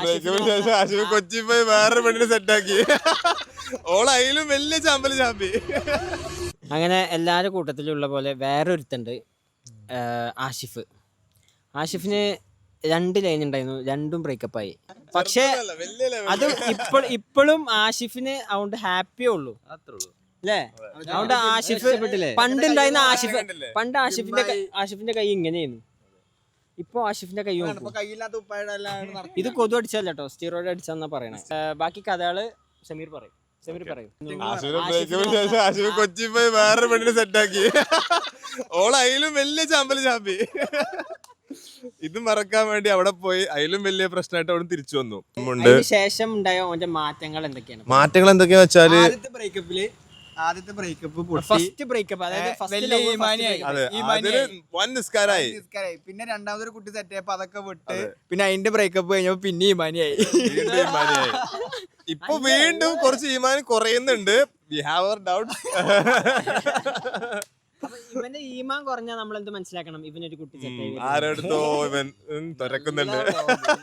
ബ്രേക്കപ്പിന് ശേഷം ആശുപത്രി കൊച്ചി പോയി വേറെ പെണ്ണിനെ സെറ്റാക്കി. ഓളയിലും വലിയ ചാമ്പല് ചാമ്പി. അങ്ങനെ എല്ലാവരുടെ കൂട്ടത്തിലുള്ള പോലെ വേറെ ഒരുത്തുണ്ട്, ആഷിഫിന് 2 ലൈൻ ഉണ്ടായിരുന്നു, 2 ബ്രേക്കപ്പായി. പക്ഷേ അത് ഇപ്പോഴും ആഷിഫിന് അതുകൊണ്ട് ഹാപ്പിയേ ഉള്ളൂ അല്ലേ? അതുകൊണ്ട് ആഷിഫ് പണ്ടുണ്ടായിരുന്ന പണ്ട് ആഷിഫിന്റെ കൈ ഇങ്ങനെയായിരുന്നു. ഇപ്പൊ ആഷിഫിന്റെ കൈ ഇത് കൊതു അടിച്ചല്ല കേട്ടോ, സ്റ്റീറോയിഡ് അടിച്ചാന്നാ പറയണേ. ബാക്കി കഥകള് സമീർ പറയും. ബ്രേക്കപ്പിന് ശേഷം ആശുപത്രി കൊച്ചി പോയി വേറെ പെണ്ണിനെ സെറ്റാക്കി. ഓളയിലും വലിയ ചാമ്പല് ചാമ്പി. ഇത് മറക്കാൻ വേണ്ടി അവിടെ പോയി അതിലും വലിയ പ്രശ്നമായിട്ട് അവിടെ തിരിച്ചു വന്നു. ശേഷം ഉണ്ടായ മാറ്റങ്ങൾ എന്തൊക്കെയാണ്? മാറ്റങ്ങൾ എന്തൊക്കെയാ വെച്ചാല്, ആദ്യത്തെ ബ്രേക്കപ്പ് ഫസ്റ്റ് ബ്രേക്കപ്പ്, വൻ നിസ്കാരായി. പിന്നെ രണ്ടാമതൊരു കുട്ടി സെറ്റ് ആയപ്പോ അതൊക്കെ വിട്ട് പിന്നെ അതിന്റെ ബ്രേക്കപ്പ് കഴിഞ്ഞപ്പോ പിന്നെ ഈമാനിയായി. ഇപ്പൊ വീണ്ടും കുറച്ച് ഈമാൻ കുറയുന്നുണ്ട്. We have our doubts. ഇവന്റെ ഈമാൻ കുറഞ്ഞാൽ നമ്മൾ എന്ത് മനസ്സിലാക്കണം? ഇവനൊരു കുട്ടി ആരെടുത്തോ ഇവൻ തുരക്കുന്നുണ്ട്.